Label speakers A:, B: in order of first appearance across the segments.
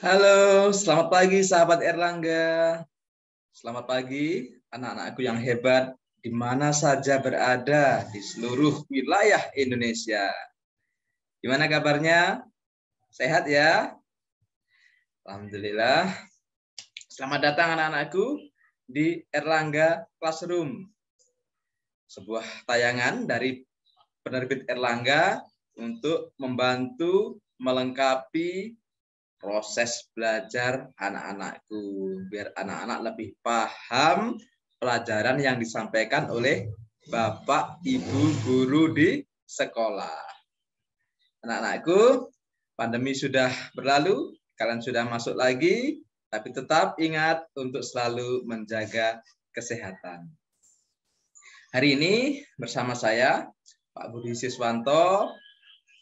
A: Halo, selamat pagi sahabat Erlangga. Selamat pagi anak-anakku yang hebat di mana saja berada di seluruh wilayah Indonesia. Gimana kabarnya? Sehat ya? Alhamdulillah. Selamat datang anak-anakku di Erlangga Classroom. Sebuah tayangan dari penerbit Erlangga untuk membantu melengkapi proses belajar anak-anakku, biar anak-anak lebih paham pelajaran yang disampaikan oleh Bapak Ibu guru di sekolah. Anak-anakku, pandemi sudah berlalu, kalian sudah masuk lagi, tapi tetap ingat untuk selalu menjaga kesehatan. Hari ini bersama saya, Pak Budi Siswanto,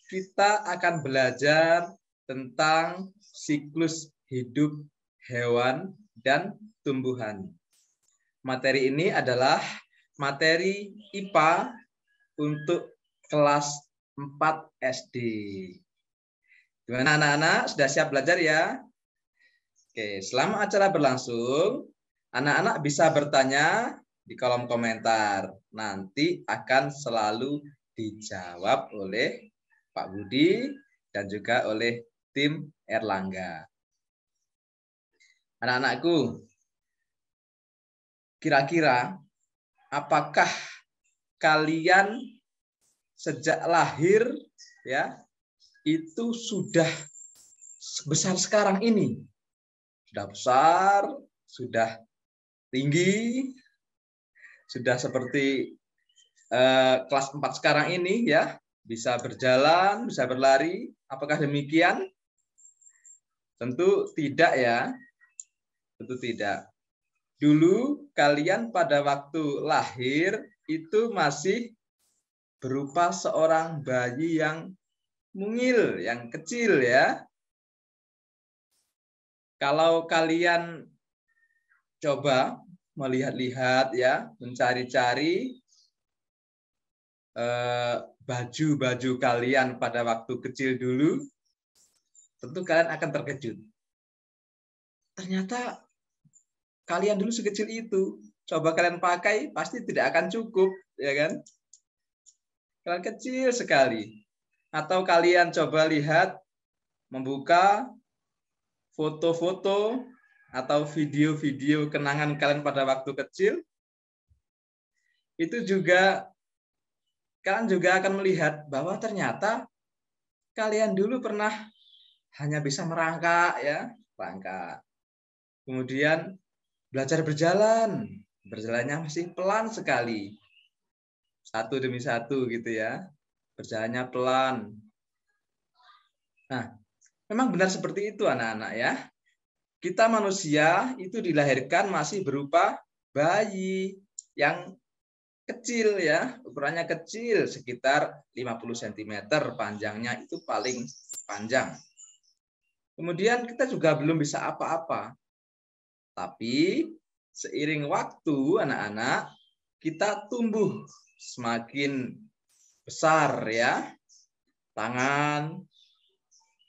A: kita akan belajar tentang siklus hidup hewan dan tumbuhan. Materi ini adalah materi IPA untuk kelas 4 SD. Gimana anak-anak? Sudah siap belajar ya? Oke, selama acara berlangsung, anak-anak bisa bertanya di kolom komentar. Nanti akan selalu dijawab oleh Pak Budi dan juga oleh tim Erlangga. Anak-anakku, kira-kira apakah kalian sejak lahir ya itu sudah sebesar sekarang ini? Sudah besar, sudah tinggi, sudah seperti kelas 4 sekarang ini ya, bisa berjalan, bisa berlari. Apakah demikian? Tentu tidak ya. Tentu tidak. Dulu kalian pada waktu lahir itu masih berupa seorang bayi yang mungil, yang kecil ya. Kalau kalian coba melihat-lihat ya, mencari-cari baju-baju kalian pada waktu kecil dulu, tentu kalian akan terkejut. Ternyata kalian dulu sekecil itu, coba kalian pakai pasti tidak akan cukup, ya kan? Kalian kecil sekali. Atau kalian coba lihat, membuka foto-foto atau video-video kenangan kalian pada waktu kecil, itu juga kalian juga akan melihat bahwa ternyata kalian dulu pernah hanya bisa merangkak ya, merangkak. Kemudian belajar berjalan, berjalannya masih pelan sekali. Satu demi satu gitu ya. Berjalannya pelan. Nah, memang benar seperti itu anak-anak ya. Kita manusia itu dilahirkan masih berupa bayi yang kecil ya, ukurannya kecil sekitar 50 cm, panjangnya itu paling panjang. Kemudian kita juga belum bisa apa-apa. Tapi seiring waktu anak-anak kita tumbuh semakin besar ya. Tangan,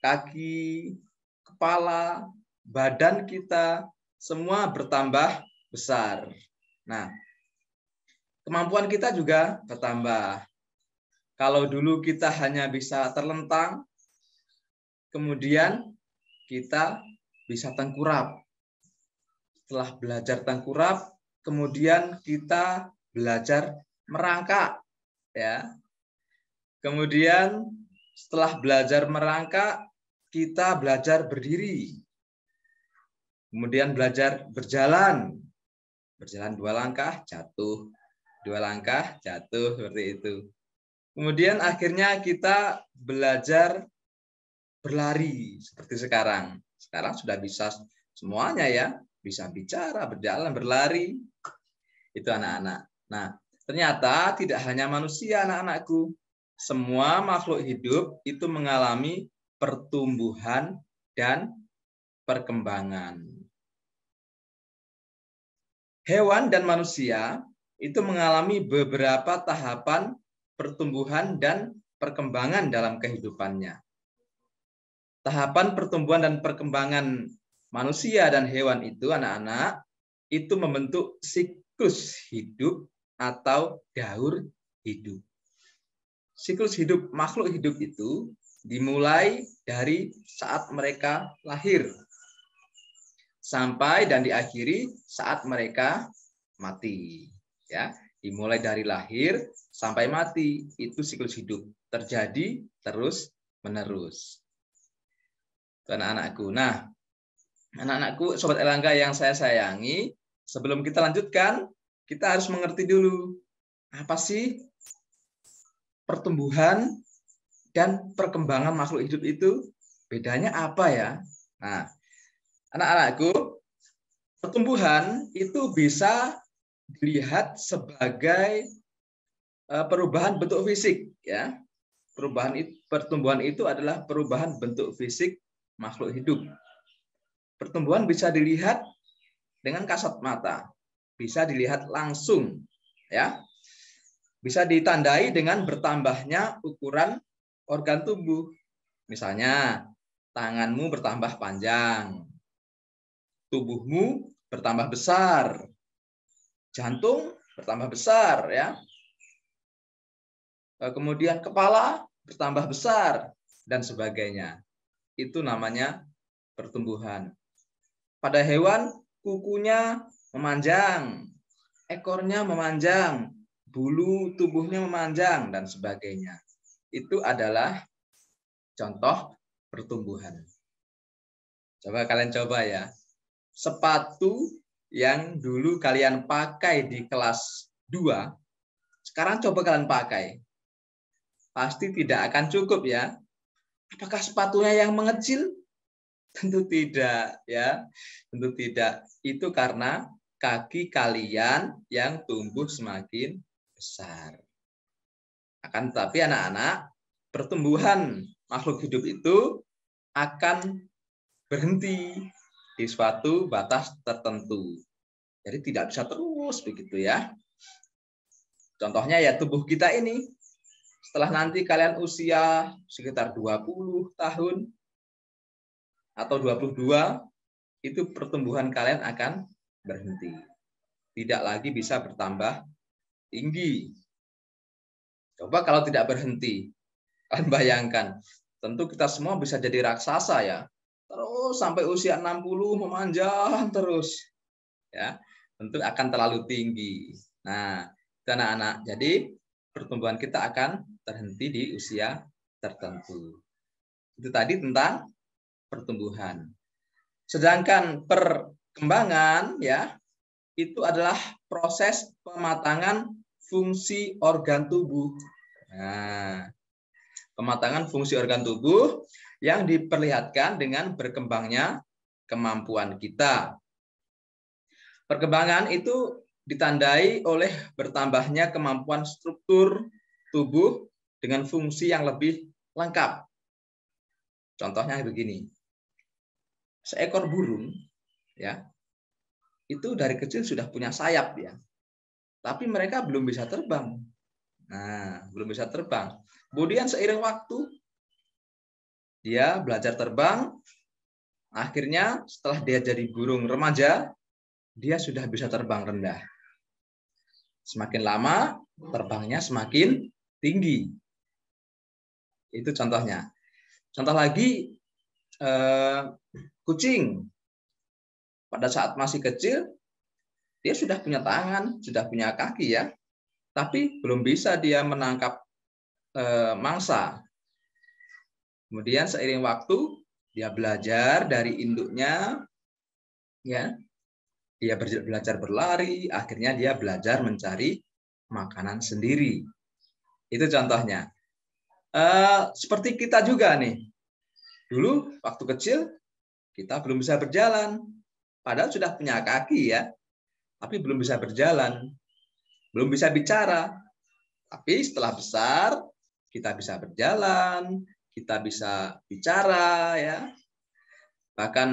A: kaki, kepala, badan kita semua bertambah besar. Nah, kemampuan kita juga bertambah. Kalau dulu kita hanya bisa terlentang, kemudian kita bisa tengkurap. Setelah belajar tengkurap, kemudian kita belajar merangkak, ya. Kemudian setelah belajar merangkak, kita belajar berdiri. Kemudian belajar berjalan. Berjalan 2 langkah, jatuh. 2 langkah, jatuh, seperti itu. Kemudian akhirnya kita belajar berlari, seperti sekarang. Sekarang sudah bisa semuanya ya. Bisa bicara, berjalan, berlari. Itu anak-anak. Nah, ternyata tidak hanya manusia anak-anakku. Semua makhluk hidup itu mengalami pertumbuhan dan perkembangan. Hewan dan manusia itu mengalami beberapa tahapan pertumbuhan dan perkembangan dalam kehidupannya. tahapan pertumbuhan dan perkembangan manusia dan hewan itu, anak-anak, itu membentuk siklus hidup atau daur hidup. Siklus hidup makhluk hidup itu dimulai dari saat mereka lahir sampai dan diakhiri saat mereka mati. Ya, dimulai dari lahir sampai mati, itu siklus hidup terjadi terus menerus. Anak-anakku. Nah, anak-anakku, Sobat Erlangga yang saya sayangi, sebelum kita lanjutkan, kita harus mengerti dulu apa sih pertumbuhan dan perkembangan makhluk hidup itu, bedanya apa ya? Nah, anak-anakku, pertumbuhan itu bisa dilihat sebagai perubahan bentuk fisik, ya. Pertumbuhan itu adalah perubahan bentuk fisik makhluk hidup. Pertumbuhan bisa dilihat dengan kasat mata, bisa dilihat langsung, ya. Bisa ditandai dengan bertambahnya ukuran organ tubuh. Misalnya, tanganmu bertambah panjang, tubuhmu bertambah besar, jantung bertambah besar, ya. Kemudian kepala bertambah besar dan sebagainya. Itu namanya pertumbuhan. Pada hewan, kukunya memanjang, ekornya memanjang, bulu tubuhnya memanjang, dan sebagainya. Itu adalah contoh pertumbuhan. Coba kalian coba ya. Sepatu yang dulu kalian pakai di kelas 2, sekarang coba kalian pakai. Pasti tidak akan cukup ya. Apakah sepatunya yang mengecil? Tentu tidak ya. Tentu tidak. Itu karena kaki kalian yang tumbuh semakin besar. Akan tetapi anak-anak, pertumbuhan makhluk hidup itu akan berhenti di suatu batas tertentu. Jadi tidak bisa terus begitu ya. Contohnya ya tubuh kita ini. Setelah nanti kalian usia sekitar 20 tahun atau 22, itu pertumbuhan kalian akan berhenti. Tidak lagi bisa bertambah tinggi. Coba kalau tidak berhenti. Kalian bayangkan, tentu kita semua bisa jadi raksasa ya. Terus sampai usia 60 memanjang terus. Ya, tentu akan terlalu tinggi. Nah, itu anak-anak. Jadi pertumbuhan kita akan terhenti di usia tertentu. Itu tadi tentang pertumbuhan. Sedangkan perkembangan ya, itu adalah proses pematangan fungsi organ tubuh. Nah, pematangan fungsi organ tubuh yang diperlihatkan dengan berkembangnya kemampuan kita. Perkembangan itu ditandai oleh bertambahnya kemampuan struktur tubuh dengan fungsi yang lebih lengkap. Contohnya begini. Seekor burung ya, itu dari kecil sudah punya sayap ya. Tapi mereka belum bisa terbang. Nah, belum bisa terbang. Kemudian seiring waktu dia belajar terbang, akhirnya setelah dia jadi burung remaja, dia sudah bisa terbang rendah. Semakin lama, terbangnya semakin tinggi. Itu contohnya. Contoh lagi, kucing. Pada saat masih kecil, dia sudah punya tangan, sudah punya kaki ya. Tapi belum bisa dia menangkap mangsa. Kemudian seiring waktu, dia belajar dari induknya, ya. Dia belajar berlari, akhirnya dia belajar mencari makanan sendiri. Itu contohnya. Seperti kita juga nih. Dulu waktu kecil kita belum bisa berjalan. Padahal sudah punya kaki ya. Tapi belum bisa berjalan. Belum bisa bicara. Tapi setelah besar kita bisa berjalan, kita bisa bicara ya. Bahkan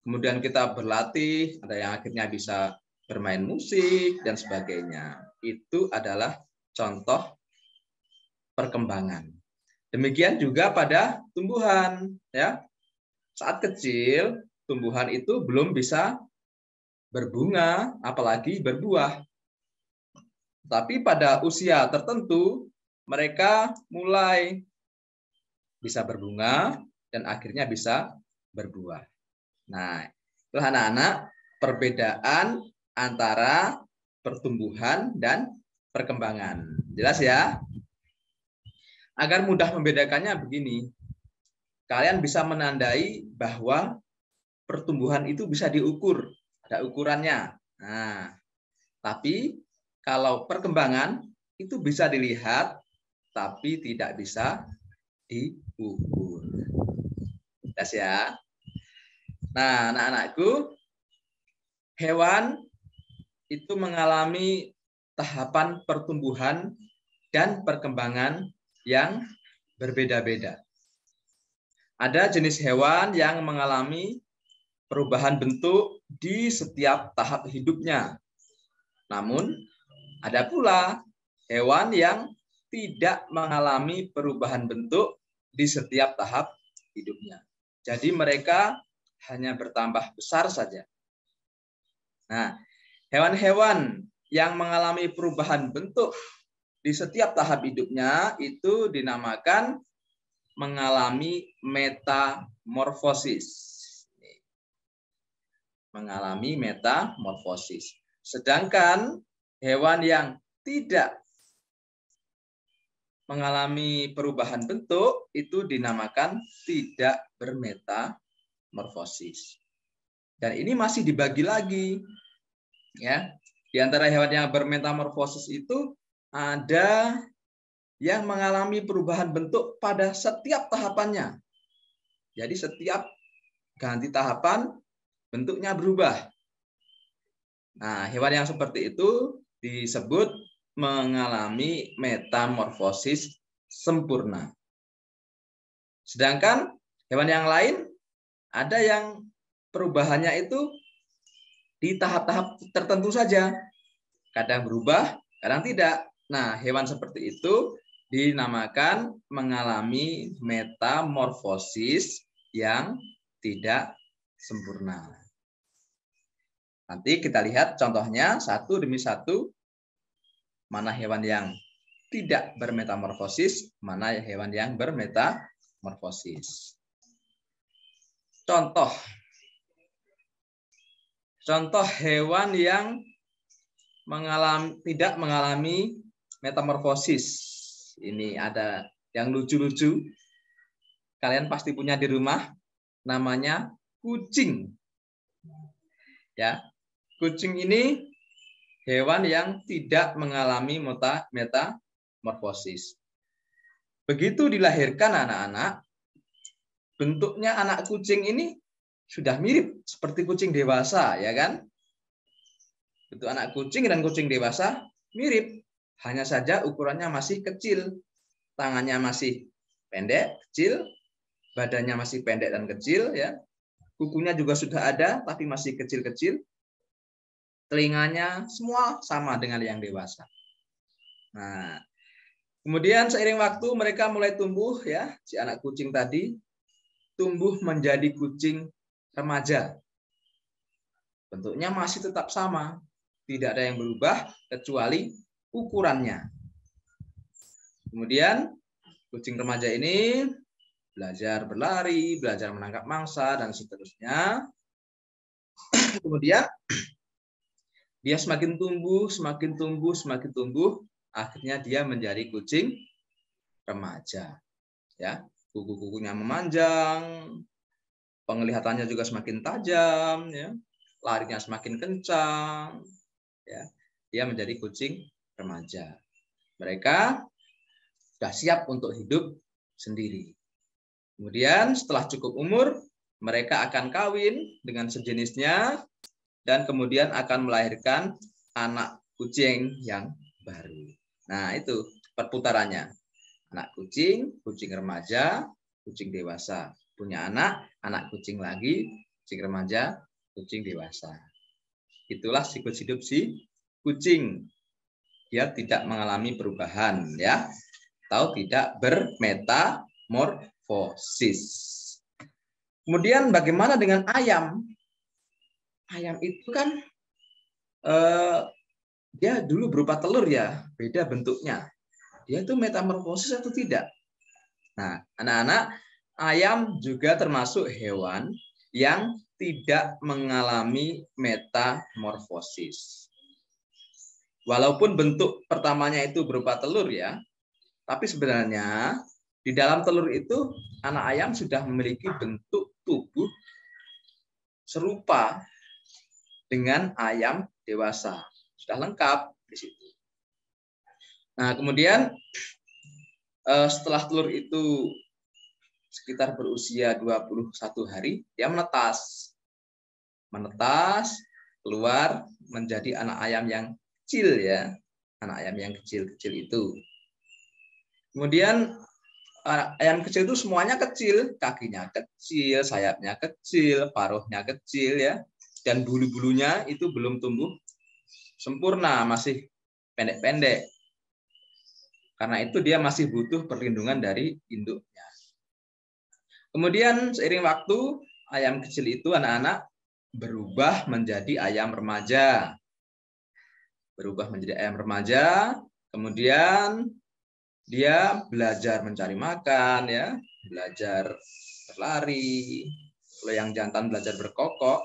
A: kemudian kita berlatih, ada yang akhirnya bisa bermain musik dan sebagainya. Itu adalah contoh perkembangan. Demikian juga pada tumbuhan, ya. Saat kecil, tumbuhan itu belum bisa berbunga, apalagi berbuah. Tapi pada usia tertentu, mereka mulai bisa berbunga dan akhirnya bisa berbuah. Nah, itu anak-anak perbedaan antara pertumbuhan dan perkembangan. Jelas ya? Agar mudah membedakannya begini. Kalian bisa menandai bahwa pertumbuhan itu bisa diukur, ada ukurannya. Nah, tapi kalau perkembangan itu bisa dilihat, tapi tidak bisa diukur. Jelas ya? Nah, anak-anakku, hewan itu mengalami tahapan pertumbuhan dan perkembangan yang berbeda-beda. Ada jenis hewan yang mengalami perubahan bentuk di setiap tahap hidupnya. Namun, ada pula hewan yang tidak mengalami perubahan bentuk di setiap tahap hidupnya. Jadi mereka hanya bertambah besar saja. Nah, hewan-hewan yang mengalami perubahan bentuk di setiap tahap hidupnya itu dinamakan mengalami metamorfosis. Mengalami metamorfosis. Sedangkan hewan yang tidak mengalami perubahan bentuk itu dinamakan tidak bermetamorfosis. Dan ini masih dibagi lagi. Ya, di antara hewan yang bermetamorfosis itu ada yang mengalami perubahan bentuk pada setiap tahapannya. Jadi setiap ganti tahapan bentuknya berubah. Nah, hewan yang seperti itu disebut mengalami metamorfosis sempurna. Sedangkan hewan yang lain ada yang perubahannya itu di tahap-tahap tertentu saja. Kadang berubah, kadang tidak. Nah, hewan seperti itu dinamakan mengalami metamorfosis yang tidak sempurna. Nanti kita lihat contohnya satu demi satu, mana hewan yang tidak bermetamorfosis, mana hewan yang bermetamorfosis. Contoh hewan yang tidak mengalami metamorfosis. Ini ada yang lucu-lucu. Kalian pasti punya di rumah. Namanya kucing. Ya, kucing ini hewan yang tidak mengalami metamorfosis. Begitu dilahirkan anak-anak, bentuknya anak kucing ini sudah mirip seperti kucing dewasa, ya kan? Bentuk anak kucing dan kucing dewasa mirip. Hanya saja ukurannya masih kecil. Tangannya masih pendek, kecil. Badannya masih pendek dan kecil. Ya. Kukunya juga sudah ada, tapi masih kecil-kecil. Telinganya semua sama dengan yang dewasa. Nah, kemudian seiring waktu mereka mulai tumbuh, ya, si anak kucing tadi tumbuh menjadi kucing remaja. Bentuknya masih tetap sama. Tidak ada yang berubah kecuali ukurannya. Kemudian kucing remaja ini belajar berlari, belajar menangkap mangsa, dan seterusnya. Kemudian dia semakin tumbuh, akhirnya dia menjadi kucing remaja. Ya, kuku-kukunya memanjang, penglihatannya juga semakin tajam, ya, larinya semakin kencang. Ya, dia menjadi kucing remaja. Mereka sudah siap untuk hidup sendiri. Kemudian setelah cukup umur, mereka akan kawin dengan sejenisnya dan kemudian akan melahirkan anak kucing yang baru. Nah, itu perputarannya. Anak kucing, kucing remaja, kucing dewasa. Punya anak kucing lagi, kucing remaja, kucing dewasa. Itulah siklus hidup si kucing. Dia tidak mengalami perubahan, ya, atau tidak bermetamorfosis. Kemudian bagaimana dengan ayam? Ayam itu kan dia dulu berupa telur ya, beda bentuknya. Dia itu metamorfosis atau tidak? Nah, anak-anak, ayam juga termasuk hewan yang tidak mengalami metamorfosis. Walaupun bentuk pertamanya itu berupa telur ya, tapi sebenarnya di dalam telur itu anak ayam sudah memiliki bentuk tubuh serupa dengan ayam dewasa. Sudah lengkap di situ. Nah, kemudian setelah telur itu sekitar berusia 21 hari, dia menetas. Menetas, keluar menjadi anak ayam yang kecil ya. Anak ayam yang kecil-kecil itu. Kemudian ayam kecil itu semuanya kecil, kakinya kecil, sayapnya kecil, paruhnya kecil ya. Dan bulu-bulunya itu belum tumbuh sempurna, masih pendek-pendek. Karena itu dia masih butuh perlindungan dari induknya. Kemudian seiring waktu, ayam kecil itu anak-anak berubah menjadi ayam remaja. Berubah menjadi ayam remaja, kemudian dia belajar mencari makan, ya, belajar berlari. Kalau yang jantan belajar berkokok.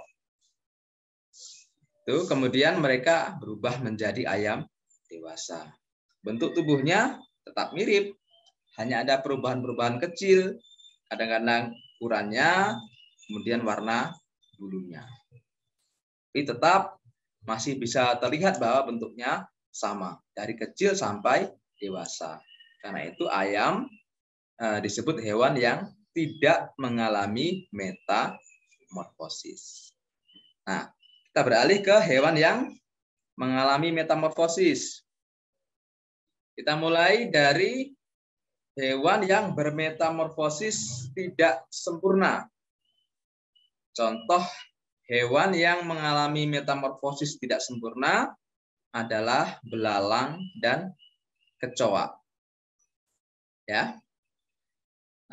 A: Itu kemudian mereka berubah menjadi ayam dewasa. Bentuk tubuhnya tetap mirip, hanya ada perubahan-perubahan kecil, kadang-kadang ukurannya, kemudian warna bulunya. Tapi tetap masih bisa terlihat bahwa bentuknya sama, dari kecil sampai dewasa. Karena itu ayam disebut hewan yang tidak mengalami metamorfosis. Nah, kita beralih ke hewan yang mengalami metamorfosis. Kita mulai dari hewan yang bermetamorfosis tidak sempurna. Contoh hewan yang mengalami metamorfosis tidak sempurna adalah belalang dan kecoa. Ya.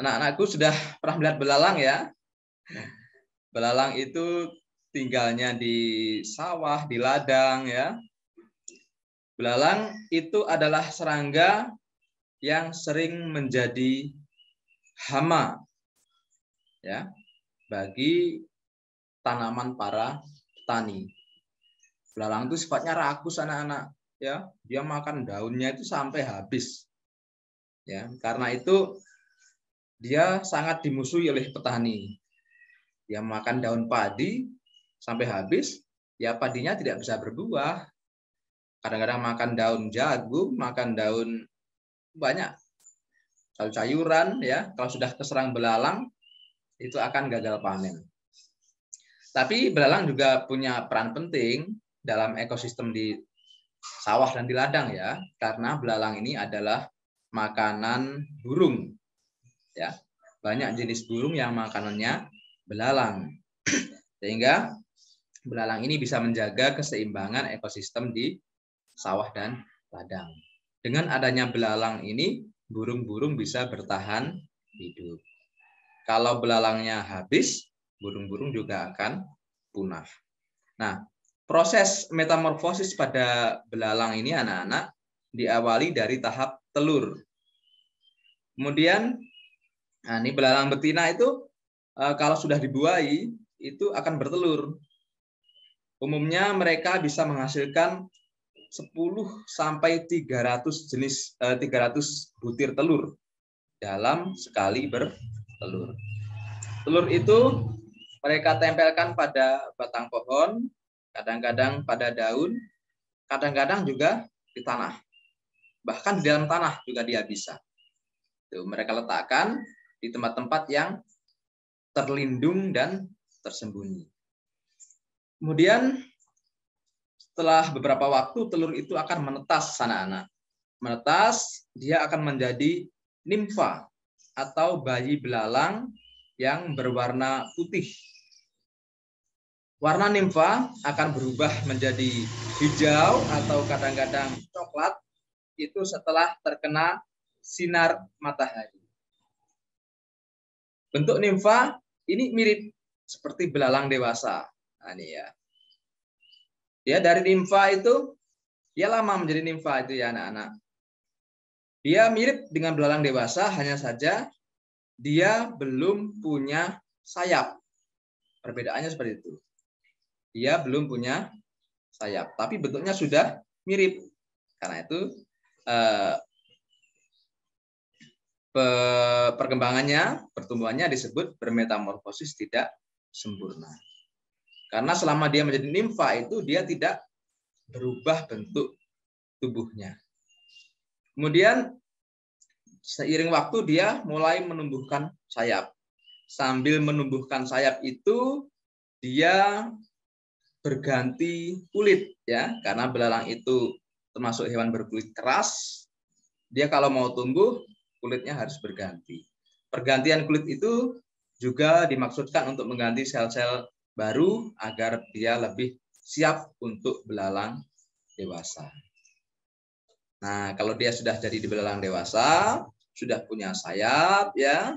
A: Anak-anakku sudah pernah melihat belalang ya? Belalang itu tinggalnya di sawah, di ladang ya. Belalang itu adalah serangga yang sering menjadi hama ya bagi tanaman para petani. Belalang itu sifatnya rakus anak-anak ya, dia makan daunnya itu sampai habis. Ya, karena itu dia sangat dimusuhi oleh petani. Dia makan daun padi sampai habis, ya padinya tidak bisa berbuah. Kadang-kadang makan daun jagung, makan daun banyak sayuran ya. Kalau sudah keserang belalang itu akan gagal panen. Tapi belalang juga punya peran penting dalam ekosistem di sawah dan di ladang ya, karena belalang ini adalah makanan burung. Ya, banyak jenis burung yang makanannya belalang. Sehingga belalang ini bisa menjaga keseimbangan ekosistem di sawah dan ladang. Dengan adanya belalang ini, burung-burung bisa bertahan hidup. Kalau belalangnya habis, burung-burung juga akan punah. Nah, proses metamorfosis pada belalang ini anak-anak diawali dari tahap telur. Kemudian, nah ini belalang betina itu kalau sudah dibuai itu akan bertelur. Umumnya mereka bisa menghasilkan 10 sampai 300 butir telur dalam sekali bertelur. Telur itu mereka tempelkan pada batang pohon, kadang-kadang pada daun, kadang-kadang juga di tanah. Bahkan di dalam tanah juga dia bisa. Tuh, mereka letakkan di tempat-tempat yang terlindung dan tersembunyi. Kemudian setelah beberapa waktu telur itu akan menetas anak-anak. Menetas, dia akan menjadi nimfa atau bayi belalang yang berwarna putih. Warna nimfa akan berubah menjadi hijau atau kadang-kadang coklat itu setelah terkena sinar matahari. Bentuk nimfa ini mirip seperti belalang dewasa. Nah, ini ya. Dia dari nimfa itu, dia lama menjadi nimfa itu ya anak-anak. Dia mirip dengan belalang dewasa, hanya saja dia belum punya sayap. Perbedaannya seperti itu. Dia belum punya sayap, tapi bentuknya sudah mirip. Karena itu perkembangannya, pertumbuhannya disebut bermetamorfosis tidak sempurna. Karena selama dia menjadi nimfa itu dia tidak berubah bentuk tubuhnya. Kemudian seiring waktu dia mulai menumbuhkan sayap. Sambil menumbuhkan sayap itu dia berganti kulit ya, karena belalang itu termasuk hewan berkulit keras. Dia kalau mau tumbuh kulitnya harus berganti. Pergantian kulit itu juga dimaksudkan untuk mengganti sel-sel baru agar dia lebih siap untuk belalang dewasa. Nah, kalau dia sudah jadi belalang dewasa, sudah punya sayap ya,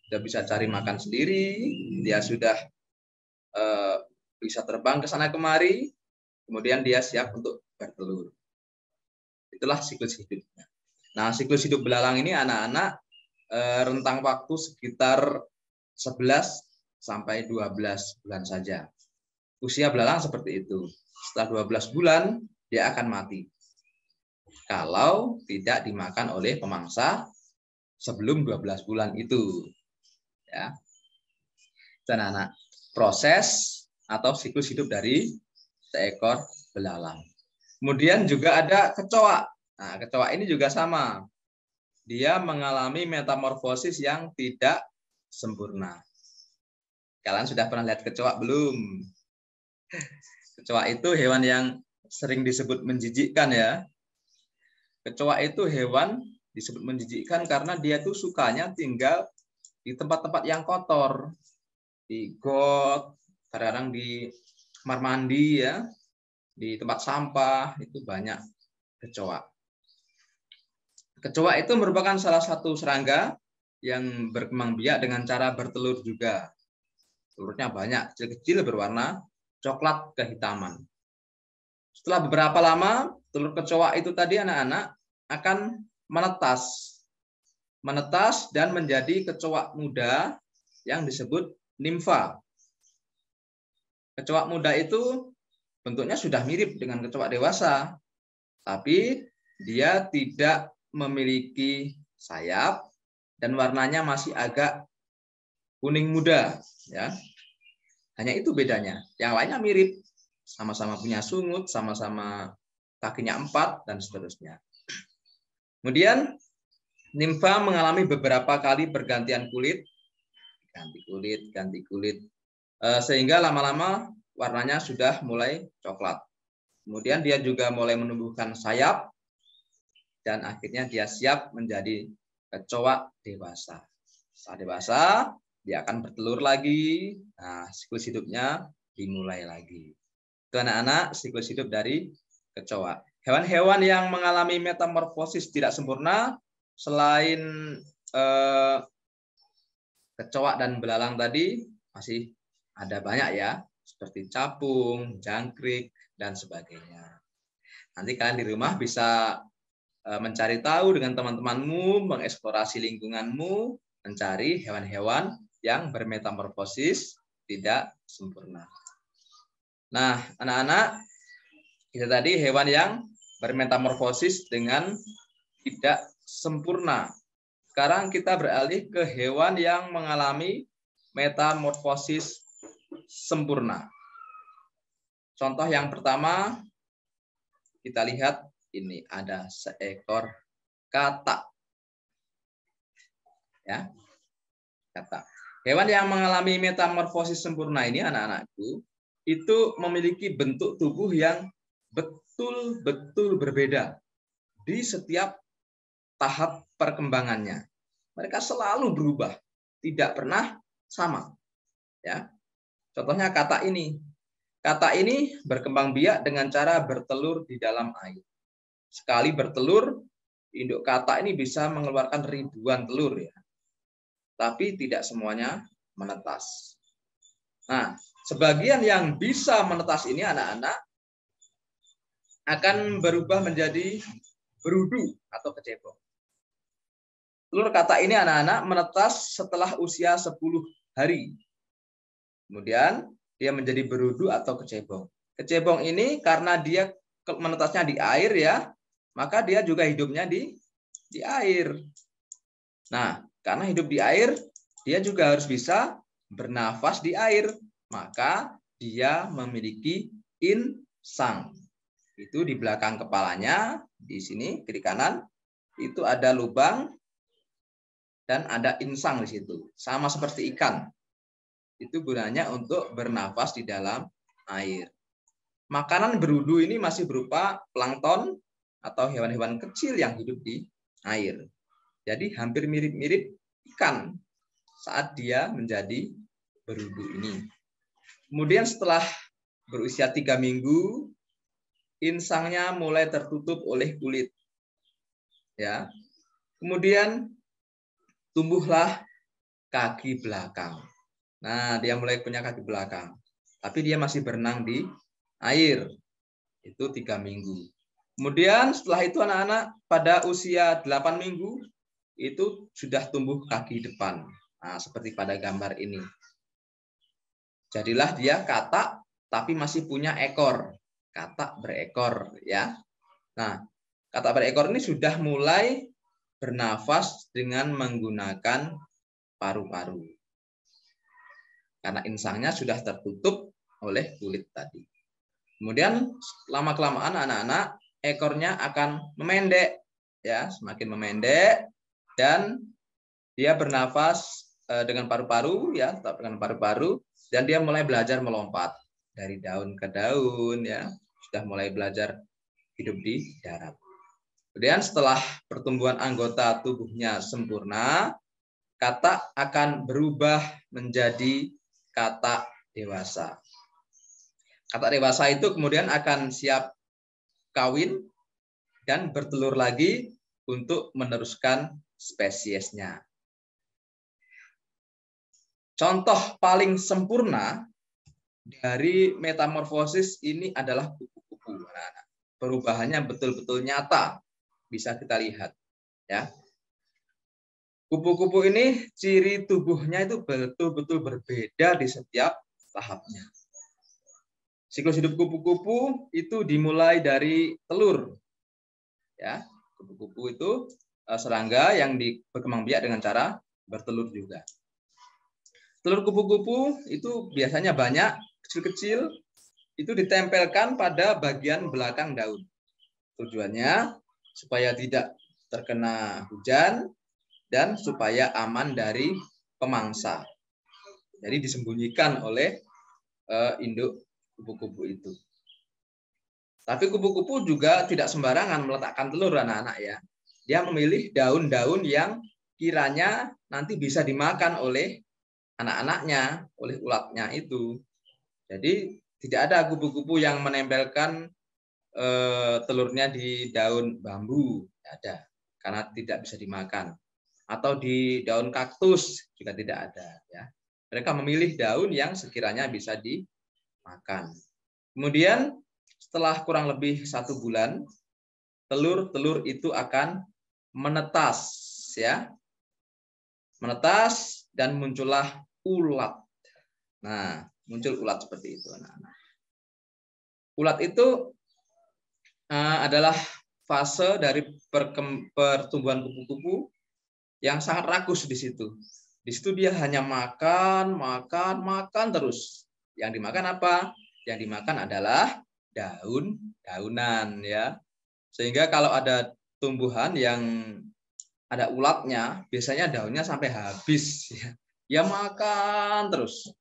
A: sudah bisa cari makan sendiri, dia sudah bisa terbang ke sana kemari, kemudian dia siap untuk bertelur. Itulah siklus hidupnya. Nah, siklus hidup belalang ini anak-anak rentang waktu sekitar 11 sampai 12 bulan saja. Usia belalang seperti itu. Setelah 12 bulan, dia akan mati. Kalau tidak dimakan oleh pemangsa sebelum 12 bulan itu. Ya. Dan anak, proses atau siklus hidup dari seekor belalang. Kemudian juga ada kecoa. Nah, kecoa ini juga sama. Dia mengalami metamorfosis yang tidak sempurna. Kalian sudah pernah lihat kecoa belum? Kecoa itu hewan yang sering disebut menjijikkan ya. Kecoa itu hewan disebut menjijikkan karena dia tuh sukanya tinggal di tempat-tempat yang kotor. Di got, kadang-kadang di kamar mandi ya, di tempat sampah, itu banyak kecoa. Kecoa itu merupakan salah satu serangga yang berkembang biak dengan cara bertelur juga. Telurnya banyak, kecil-kecil berwarna coklat kehitaman. Setelah beberapa lama, telur kecoa itu tadi anak-anak akan menetas. Menetas dan menjadi kecoa muda yang disebut nimfa. Kecoa muda itu bentuknya sudah mirip dengan kecoa dewasa, tapi dia tidak memiliki sayap dan warnanya masih agak kuning muda ya. Hanya itu bedanya. Yang lainnya mirip, sama-sama punya sungut, sama-sama kakinya 4 dan seterusnya. Kemudian nimfa mengalami beberapa kali pergantian kulit, ganti kulit sehingga lama-lama warnanya sudah mulai coklat. Kemudian dia juga mulai menumbuhkan sayap dan akhirnya dia siap menjadi kecoa dewasa. Saat dewasa, dia akan bertelur lagi. Nah, siklus hidupnya dimulai lagi. Itu anak-anak siklus hidup dari kecoa. Hewan-hewan yang mengalami metamorfosis tidak sempurna selain kecoa dan belalang tadi masih ada banyak ya, seperti capung, jangkrik dan sebagainya. Nanti kalian di rumah bisa mencari tahu dengan teman-temanmu, mengeksplorasi lingkunganmu, mencari hewan-hewan yang bermetamorfosis tidak sempurna. Nah, anak-anak, itu tadi hewan yang bermetamorfosis dengan tidak sempurna. Sekarang kita beralih ke hewan yang mengalami metamorfosis sempurna. Contoh yang pertama, kita lihat ini ada seekor katak. Ya. Katak. Hewan yang mengalami metamorfosis sempurna ini anak-anakku itu memiliki bentuk tubuh yang betul-betul berbeda di setiap tahap perkembangannya. Mereka selalu berubah, tidak pernah sama. Ya. Contohnya katak ini. Katak ini berkembang biak dengan cara bertelur di dalam air. Sekali bertelur, induk katak ini bisa mengeluarkan ribuan telur ya. Tapi tidak semuanya menetas. Nah, sebagian yang bisa menetas ini anak-anak akan berubah menjadi berudu atau kecebong. Telur katak ini anak-anak menetas setelah usia 10 hari. Kemudian dia menjadi berudu atau kecebong. Kecebong ini karena dia menetasnya di air ya, maka dia juga hidupnya di air. Nah, karena hidup di air, dia juga harus bisa bernafas di air. Maka dia memiliki insang. Itu di belakang kepalanya, di sini kiri kanan, itu ada lubang dan ada insang di situ. Sama seperti ikan. Itu gunanya untuk bernafas di dalam air. Makanan berudu ini masih berupa plankton atau hewan-hewan kecil yang hidup di air. Jadi hampir mirip-mirip ikan saat dia menjadi berudu ini. Kemudian setelah berusia 3 minggu, insangnya mulai tertutup oleh kulit. Ya. Kemudian tumbuhlah kaki belakang. Nah, dia mulai punya kaki belakang. Tapi dia masih berenang di air. Itu 3 minggu. Kemudian setelah itu anak-anak pada usia 8 minggu itu sudah tumbuh kaki depan. Nah, seperti pada gambar ini. Jadilah dia katak tapi masih punya ekor. Katak berekor ya. Nah, katak berekor ini sudah mulai bernafas dengan menggunakan paru-paru. Karena insangnya sudah tertutup oleh kulit tadi. Kemudian lama-kelamaan anak-anak ekornya akan memendek ya, semakin memendek dan dia bernafas dengan paru-paru ya, tetap dengan paru-paru dan dia mulai belajar melompat dari daun ke daun ya, sudah mulai belajar hidup di darat. Kemudian setelah pertumbuhan anggota tubuhnya sempurna, katak akan berubah menjadi katak dewasa. Katak dewasa itu kemudian akan siap kawin dan bertelur lagi untuk meneruskan spesiesnya. Contoh paling sempurna dari metamorfosis ini adalah kupu-kupu. Perubahannya betul-betul nyata, bisa kita lihat. Ya, kupu-kupu ini ciri tubuhnya itu betul-betul berbeda di setiap tahapnya. Siklus hidup kupu-kupu itu dimulai dari telur. Ya, kupu-kupu itu serangga yang berkembang biak dengan cara bertelur juga. Telur kupu-kupu itu biasanya banyak, kecil-kecil, itu ditempelkan pada bagian belakang daun. Tujuannya supaya tidak terkena hujan dan supaya aman dari pemangsa. Jadi disembunyikan oleh induk kupu-kupu itu. Tapi kupu-kupu juga tidak sembarangan meletakkan telur anak-anak ya. Dia memilih daun-daun yang kiranya nanti bisa dimakan oleh anak-anaknya, oleh ulatnya itu. Jadi tidak ada kupu-kupu yang menempelkan telurnya di daun bambu, tidak ada, karena tidak bisa dimakan. Atau di daun kaktus juga tidak ada. Ya. Mereka memilih daun yang sekiranya bisa dimakan. Kemudian setelah kurang lebih 1 bulan, telur-telur itu akan menetas, ya, menetas dan muncullah ulat. Nah, muncul ulat seperti itu, anak-anak. Ulat itu adalah fase dari pertumbuhan kupu-kupu yang sangat rakus di situ. Di situ dia hanya makan terus. Yang dimakan apa? Yang dimakan adalah daun-daunan ya. Sehingga kalau ada tumbuhan yang ada ulatnya, biasanya daunnya sampai habis ya. Ya makan terus.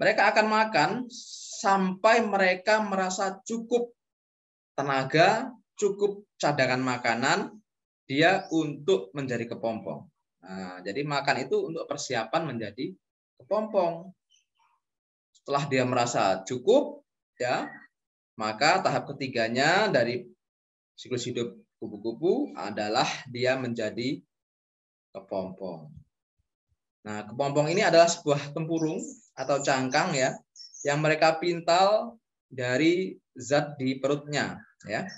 A: Mereka akan makan sampai mereka merasa cukup tenaga, cukup cadangan makanan dia untuk menjadi kepompong. Nah, jadi makan itu untuk persiapan menjadi kepompong. Setelah dia merasa cukup, ya, maka tahap ketiganya dari siklus hidup kupu-kupu adalah dia menjadi kepompong. Nah, kepompong ini adalah sebuah tempurung atau cangkang ya, yang mereka pintal dari zat di perutnya ya.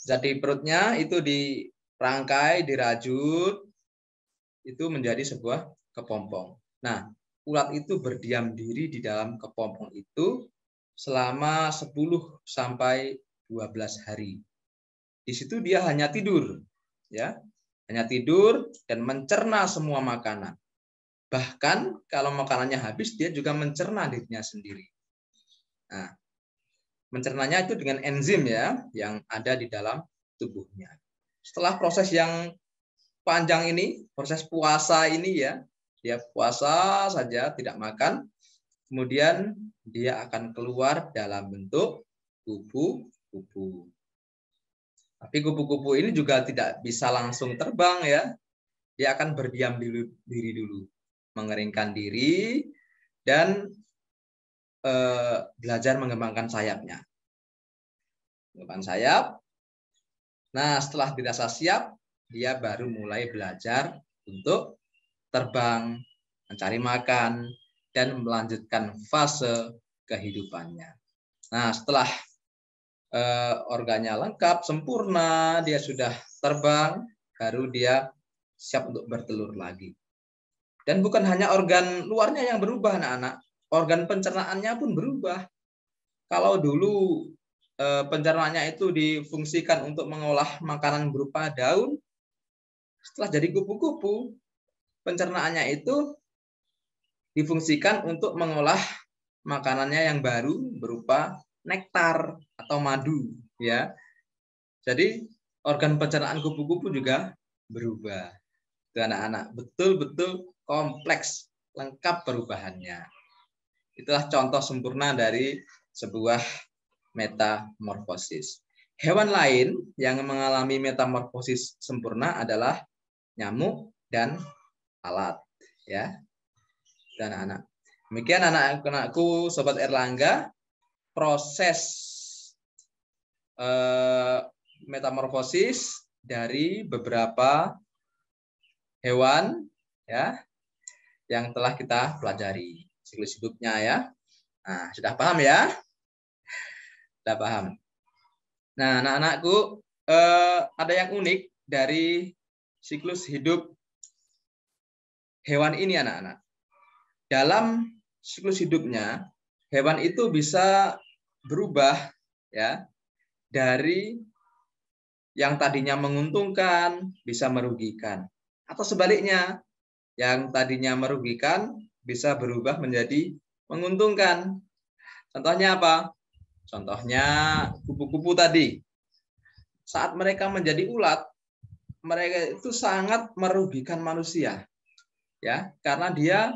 A: Zat di perutnya itu dirangkai, dirajut, itu menjadi sebuah kepompong. Nah, ulat itu berdiam diri di dalam kepompong itu selama 10 sampai 12 hari. Di situ dia hanya tidur ya. Hanya tidur dan mencerna semua makanan. Bahkan kalau makanannya habis, dia juga mencerna dirinya sendiri. Nah, mencernanya itu dengan enzim ya, yang ada di dalam tubuhnya. Setelah proses yang panjang ini, proses puasa ini ya, dia puasa saja, tidak makan, kemudian dia akan keluar dalam bentuk kupu-kupu. Tapi kupu-kupu ini juga tidak bisa langsung terbang ya, dia akan berdiam diri dulu, mengeringkan diri, dan belajar mengembangkan sayapnya. Mengembangkan sayap. Nah, setelah dirasa siap, dia baru mulai belajar untuk terbang, mencari makan, dan melanjutkan fase kehidupannya. Nah, setelah organnya lengkap, sempurna, dia sudah terbang, baru dia siap untuk bertelur lagi. Dan bukan hanya organ luarnya yang berubah, anak-anak, organ pencernaannya pun berubah. Kalau dulu pencernaannya itu difungsikan untuk mengolah makanan berupa daun, setelah jadi kupu-kupu, pencernaannya itu difungsikan untuk mengolah makanannya yang baru berupa nektar atau madu, ya. Jadi organ pencernaan kupu-kupu juga berubah. Itu anak-anak, betul-betul kompleks, lengkap perubahannya. Itulah contoh sempurna dari sebuah metamorfosis. Hewan lain yang mengalami metamorfosis sempurna adalah nyamuk dan lalat, ya. Dan anak-anak. Demikian anak-anakku, Sobat Erlangga, proses metamorfosis dari beberapa hewan ya yang telah kita pelajari siklus hidupnya ya. Nah, sudah paham ya? Sudah paham. Nah, anak-anakku, ada yang unik dari siklus hidup hewan ini, anak-anak. Dalam siklus hidupnya, hewan itu bisa berubah ya, dari yang tadinya menguntungkan bisa merugikan, atau sebaliknya, yang tadinya merugikan bisa berubah menjadi menguntungkan. Contohnya apa? Contohnya kupu-kupu tadi. Saat mereka menjadi ulat, mereka itu sangat merugikan manusia, ya, karena dia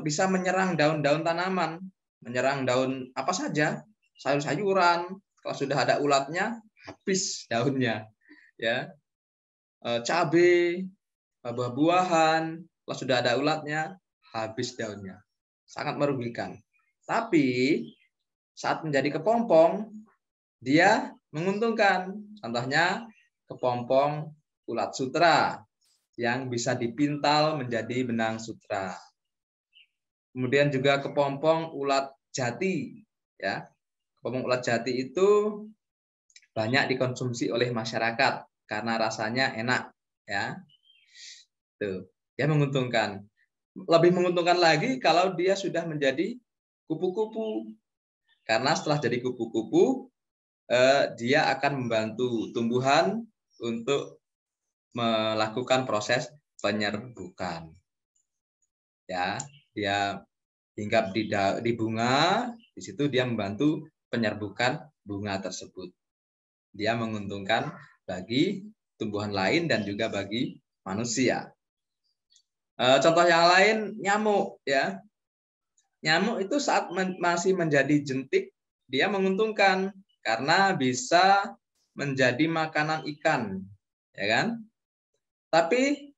A: bisa menyerang daun-daun tanaman, menyerang daun apa saja, sayur-sayuran. Kalau sudah ada ulatnya, habis daunnya, ya. Cabai, buah-buahan, kalau sudah ada ulatnya, habis daunnya. Sangat merugikan. Tapi saat menjadi kepompong, dia menguntungkan. Contohnya kepompong ulat sutra yang bisa dipintal menjadi benang sutra. Kemudian juga kepompong ulat jati, ya. Kepompong ulat jati itu banyak dikonsumsi oleh masyarakat karena rasanya enak, ya. Tuh, dia menguntungkan. Lebih menguntungkan lagi kalau dia sudah menjadi kupu-kupu. Karena setelah jadi kupu-kupu, dia akan membantu tumbuhan untuk melakukan proses penyerbukan. Ya, dia hinggap di bunga, di situ dia membantu penyerbukan bunga tersebut. Dia menguntungkan bagi tumbuhan lain dan juga bagi manusia. Contoh yang lain, nyamuk, ya. Nyamuk itu saat masih menjadi jentik, dia menguntungkan karena bisa menjadi makanan ikan, ya kan? Tapi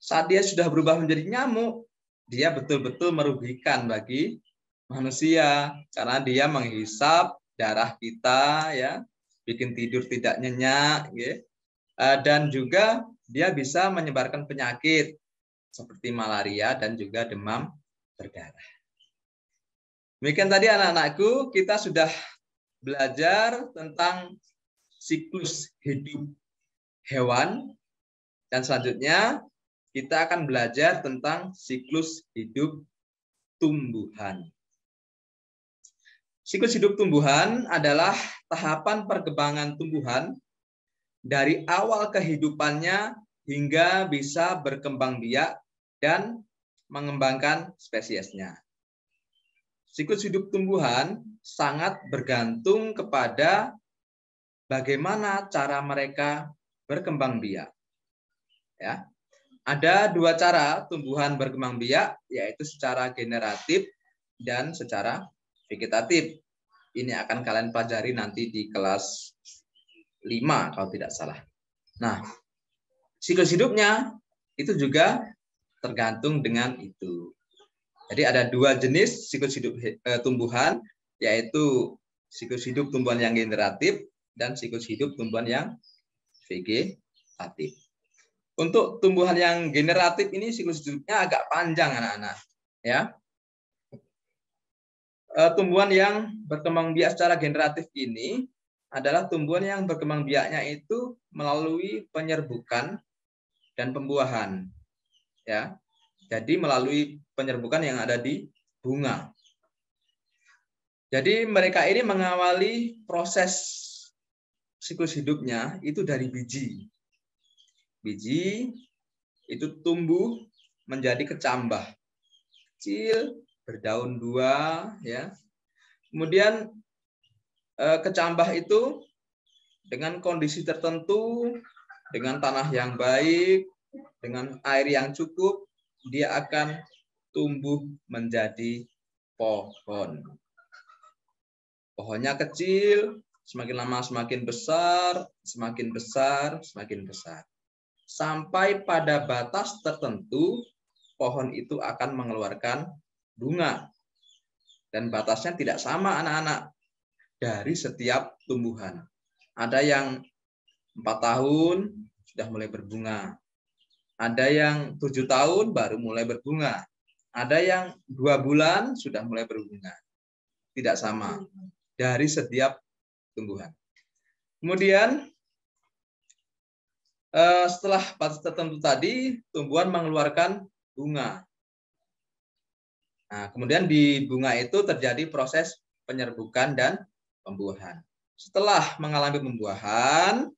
A: saat dia sudah berubah menjadi nyamuk, dia betul-betul merugikan bagi manusia karena dia menghisap darah kita, ya, bikin tidur tidak nyenyak, ya. Dan juga dia bisa menyebarkan penyakit seperti malaria dan juga demam berdarah. Demikian tadi anak-anakku, kita sudah belajar tentang siklus hidup hewan, dan selanjutnya kita akan belajar tentang siklus hidup tumbuhan. Siklus hidup tumbuhan adalah tahapan perkembangan tumbuhan dari awal kehidupannya hingga bisa berkembang biak dan mengembangkan spesiesnya. Siklus hidup tumbuhan sangat bergantung kepada bagaimana cara mereka berkembang biak. Ya. Ada dua cara tumbuhan berkembang biak, yaitu secara generatif dan secara vegetatif. Ini akan kalian pelajari nanti di kelas 5 kalau tidak salah. Nah, siklus hidupnya itu juga tergantung dengan itu. Jadi ada dua jenis siklus hidup tumbuhan, yaitu siklus hidup tumbuhan yang generatif dan siklus hidup tumbuhan yang vegetatif. Untuk tumbuhan yang generatif ini siklus hidupnya agak panjang anak-anak, ya. Tumbuhan yang berkembang biak secara generatif ini adalah tumbuhan yang berkembang biaknya itu melalui penyerbukan dan pembuahan, ya. Jadi melalui penyerbukan yang ada di bunga. Jadi mereka ini mengawali proses siklus hidupnya itu dari biji. Biji itu tumbuh menjadi kecambah kecil, berdaun dua, ya. Kemudian kecambah itu dengan kondisi tertentu, dengan tanah yang baik, dengan air yang cukup, dia akan tumbuh menjadi pohon. Pohonnya kecil, semakin lama semakin besar, semakin besar, semakin besar. Sampai pada batas tertentu, pohon itu akan mengeluarkan bunga. Dan batasnya tidak sama anak-anak dari setiap tumbuhan. Ada yang 4 tahun sudah mulai berbunga. Ada yang 7 tahun baru mulai berbunga. Ada yang 2 bulan sudah mulai berbunga. Tidak sama dari setiap tumbuhan. Kemudian setelah batas tertentu tadi, tumbuhan mengeluarkan bunga. Nah, kemudian di bunga itu terjadi proses penyerbukan dan pembuahan. Setelah mengalami pembuahan,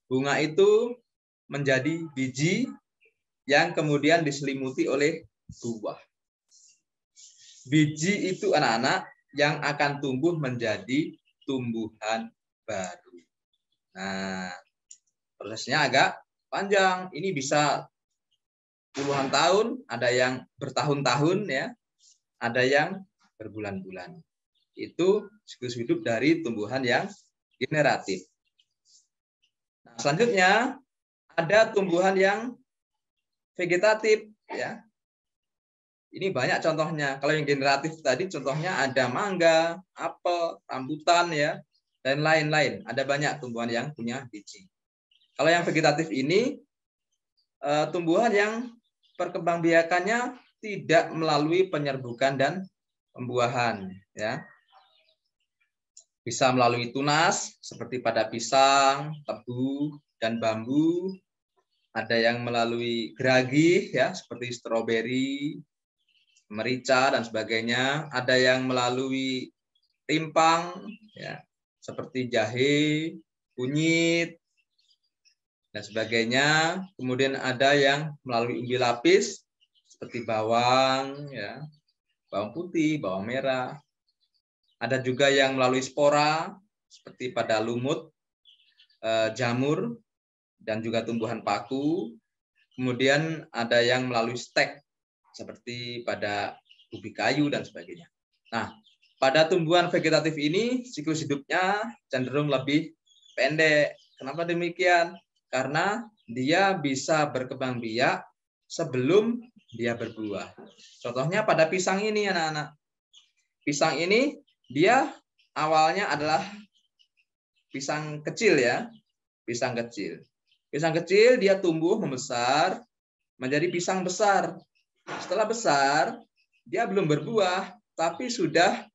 A: bunga itu menjadi biji yang kemudian diselimuti oleh buah. Biji itu anak-anak yang akan tumbuh menjadi tumbuhan baru. Nah, prosesnya agak panjang. Ini bisa puluhan tahun, ada yang bertahun-tahun, ya, ada yang berbulan-bulan. Itu siklus hidup dari tumbuhan yang generatif. Nah, selanjutnya ada tumbuhan yang vegetatif, ya. Ini banyak contohnya. Kalau yang generatif tadi contohnya ada mangga, apel, rambutan, ya, dan lain-lain. Ada banyak tumbuhan yang punya biji. Kalau yang vegetatif ini tumbuhan yang perkembangbiakannya tidak melalui penyerbukan dan pembuahan, ya. Bisa melalui tunas seperti pada pisang, tebu, dan bambu. Ada yang melalui geragi, ya, seperti stroberi, merica, dan sebagainya. Ada yang melalui timpang, ya, seperti jahe, kunyit, dan sebagainya. Kemudian ada yang melalui umbi lapis seperti bawang, ya, bawang putih, bawang merah. Ada juga yang melalui spora seperti pada lumut, jamur, dan juga tumbuhan paku. Kemudian ada yang melalui stek seperti pada ubi kayu dan sebagainya. Nah, pada tumbuhan vegetatif ini siklus hidupnya cenderung lebih pendek. Kenapa demikian? Karena dia bisa berkembang biak sebelum dia berbuah. Contohnya pada pisang ini anak-anak. Pisang ini dia awalnya adalah pisang kecil, ya. Pisang kecil. Pisang kecil dia tumbuh membesar, menjadi pisang besar. Setelah besar, dia belum berbuah, tapi sudah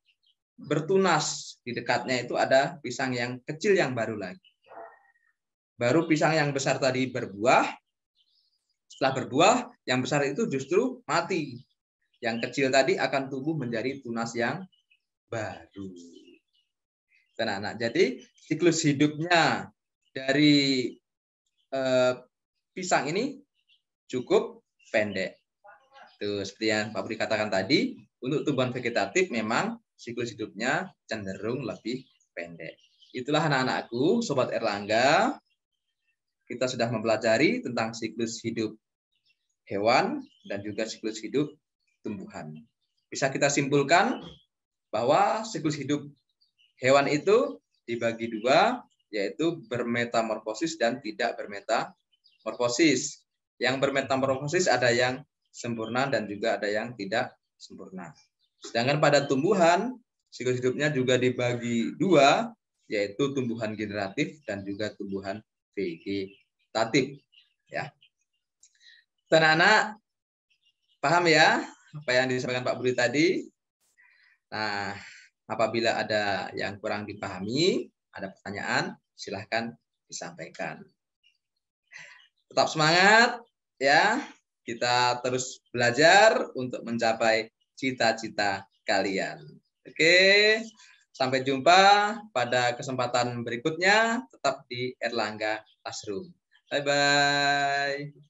A: bertunas. Di dekatnya itu ada pisang yang kecil yang baru lagi. Baru pisang yang besar tadi berbuah. Setelah berbuah, yang besar itu justru mati. Yang kecil tadi akan tumbuh menjadi tunas yang baru. Anak-anak. Jadi siklus hidupnya dari pisang ini cukup pendek. Tuh, seperti yang Pak Budi katakan tadi, untuk tumbuhan vegetatif memang siklus hidupnya cenderung lebih pendek. Itulah anak-anakku, Sobat Erlangga. Kita sudah mempelajari tentang siklus hidup hewan dan juga siklus hidup tumbuhan. Bisa kita simpulkan bahwa siklus hidup hewan itu dibagi dua, yaitu bermetamorfosis dan tidak bermetamorfosis. Yang bermetamorfosis ada yang sempurna dan juga ada yang tidak sempurna. Sedangkan pada tumbuhan, siklus hidupnya juga dibagi dua, yaitu tumbuhan generatif dan juga tumbuhan vegetatif. Ya. Anak-anak, paham ya apa yang disampaikan Pak Budi tadi? Nah, apabila ada yang kurang dipahami, ada pertanyaan, silahkan disampaikan. Tetap semangat, ya. Kita terus belajar untuk mencapai cita-cita kalian. Oke, sampai jumpa pada kesempatan berikutnya. Tetap di Erlangga Classroom. Bye-bye.